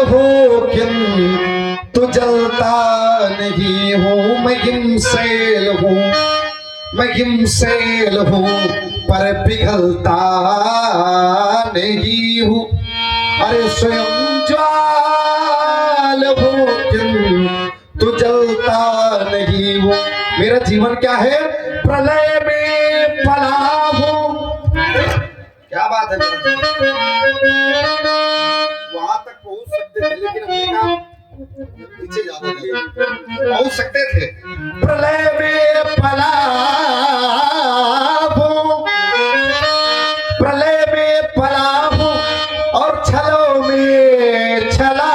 हूँ किंतु जलता नहीं हूँ। मैं हिमशैल हूँ, मैं हिमशैल हूँ पर पिघलता नहीं हूँ। अरे स्वयं ज्वाल हूँ किंतु जलता नहीं हूँ। मेरा जीवन क्या है? प्रलय में पला हूँ। क्या बात है? वहां तक पहुंच सकते थे लेकिन हमने कहा पीछे ज्यादा पहुंच सकते थे। प्रलय में पला हूँ, प्रलय में पला हूँ और छलों में छला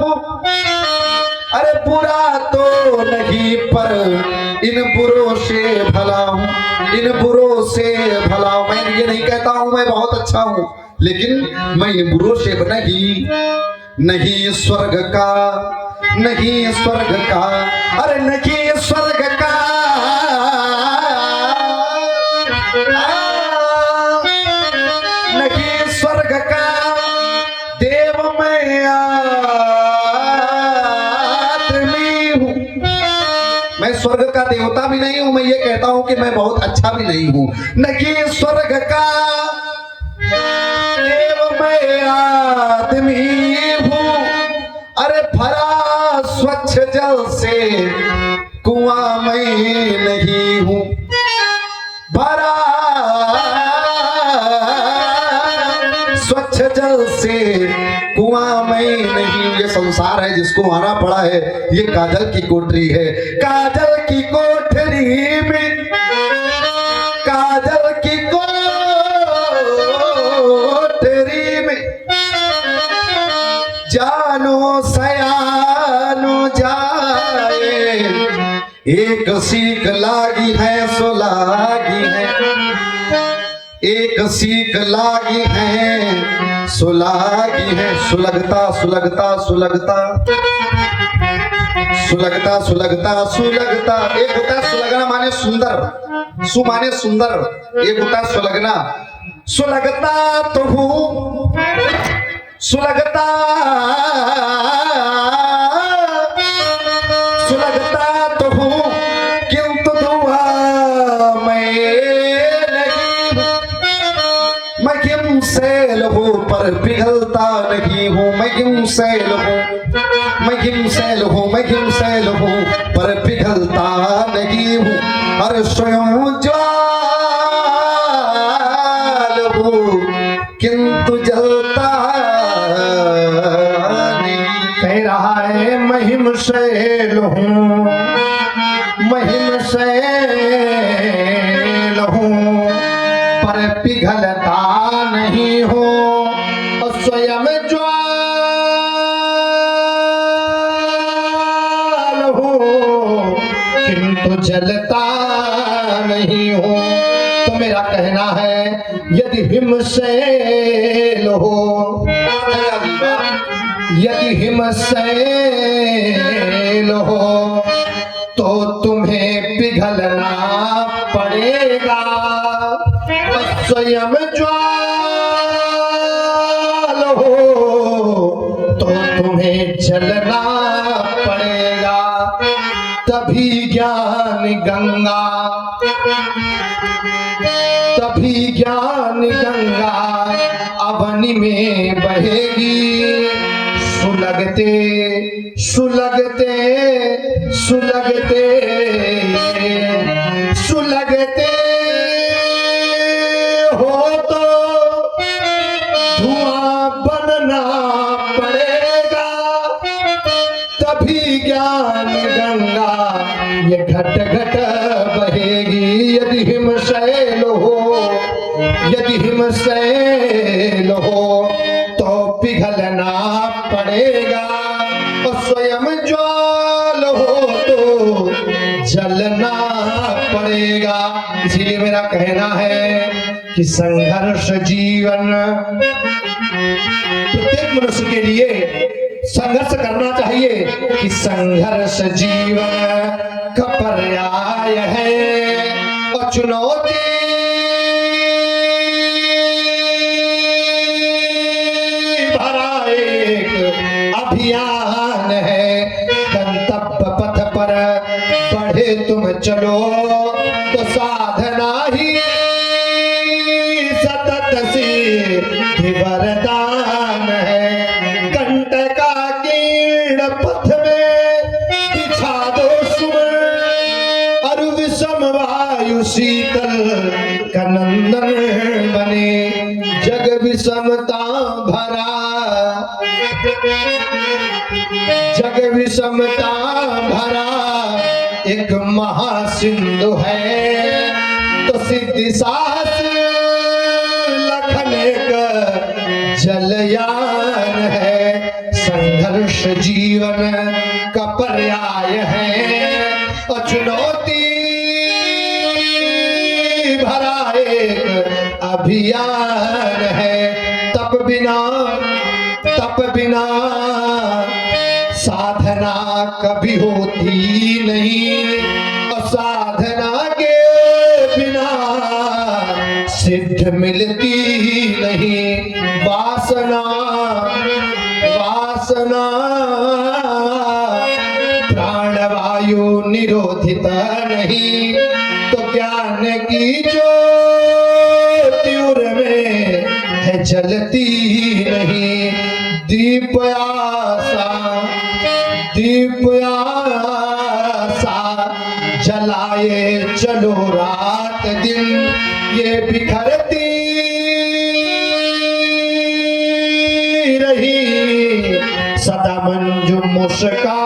हूँ। अरे बुरा तो नहीं पर इन बुरों से भला हूँ, इन बुरों से भला हूँ। मैं ये नहीं कहता हूँ मैं बहुत अच्छा हूँ, लेकिन मैं इन बुरों से नहीं, नहीं स्वर्ग का, नहीं स्वर्ग का, अरे नहीं स्वर्ग का, नहीं स्वर्ग का देव मैं आदमी हूँ। मैं स्वर्ग का देवता भी नहीं हूं। मैं ये कहता हूं कि मैं बहुत अच्छा भी नहीं हूं। नहीं स्वर्ग का देव मैं आदमी हूं। अरे भरा स्वच्छ जल से कुआं मैं नहीं हूं, भरा स्वच्छ जल से कुआं मैं नहीं। ये संसार है जिसको आना पड़ा है, ये काजल की कोठरी है। काजल की कोठरी में, काजल की कोठरी में जानो सयानो जाए। एक सीख लागी है सो लागी है, एक सीख लागी है सुलागी है। सुलगता सुलगता सुलगता सुलगता सुलगता सुलगता। एक होता है सुलगना माने सुंदर, सु माने सुंदर, एक होता है सुलगना। सुलगता तो हूँ, सुलगता सुलगता तो हूँ किंतु धुआ मैं नहीं हूँ। मैं हिमशैल हूँ पर पिघलता नहीं हूँ। मैं हिमशैल हूँ, मैं हिमशैल हूँ, मैं हिमशैल हूँ पर पिघलता नहीं हूँ। अरे स्वयं ज्वाल हूँ किंतु जलता नहीं। कह रहा है मैं हिमशैल हूँ, मैं हिमशैल हूँ पर पिघलता नहीं हो। और स्वयं ज्वाल हो किंतु जलता नहीं हो। तो मेरा कहना है यदि हिमशैल हो, यदि हिमशैल हो तो तुम्हें पिघलना पड़ेगा। स्वयं ज्वाल हो तो तुम्हें जलना पड़ेगा। तभी ज्ञान गंगा, तभी ज्ञान गंगा अवनि में बहेगी। सुलगते सुलगते सुलगते सुलगते हो तो धुआं बनना पड़ेगा। तभी ज्ञान गंगा ये घट घट बहेगी। यदि हिमशैल हो, यदि हिमशैल हो तो पिघलना पड़ेगा। और स्वयं ज्वाल हो तो जलना पड़ेगा। इसीलिए मेरा कहना है कि संघर्ष जीवन, प्रत्येक मनुष्य के लिए संघर्ष करना चाहिए कि संघर्ष जीवन का पर्याय है। और चुनौती भरा भरा एक अभियान है। गंतव्य पथ पर बढ़े तुम चलो तो साधना ही सतत सिद्धि वरदान है। कंटका कीर्ण पथ में बिछा दो सुमन, अरु विषम वायु शीतल कनंदन बने। जग विषमता भरा, जग विषमता भरा एक महासिंधु है। तो सिद्धि साहस लखन एक जलयान है। संघर्ष जीवन का पर्याय है और चुनौती भरा एक अभियान है। तप बिना साधना कभी होती नहीं और साधना के बिना सिद्ध मिलती नहीं। वासना प्राणवायु निरोधित नहीं तो ज्ञान की ज्योति में है जलती नहीं। दीप आसा जलाए चलो रात दिन, ये बिखरती रही सदा मंजू मुस्कान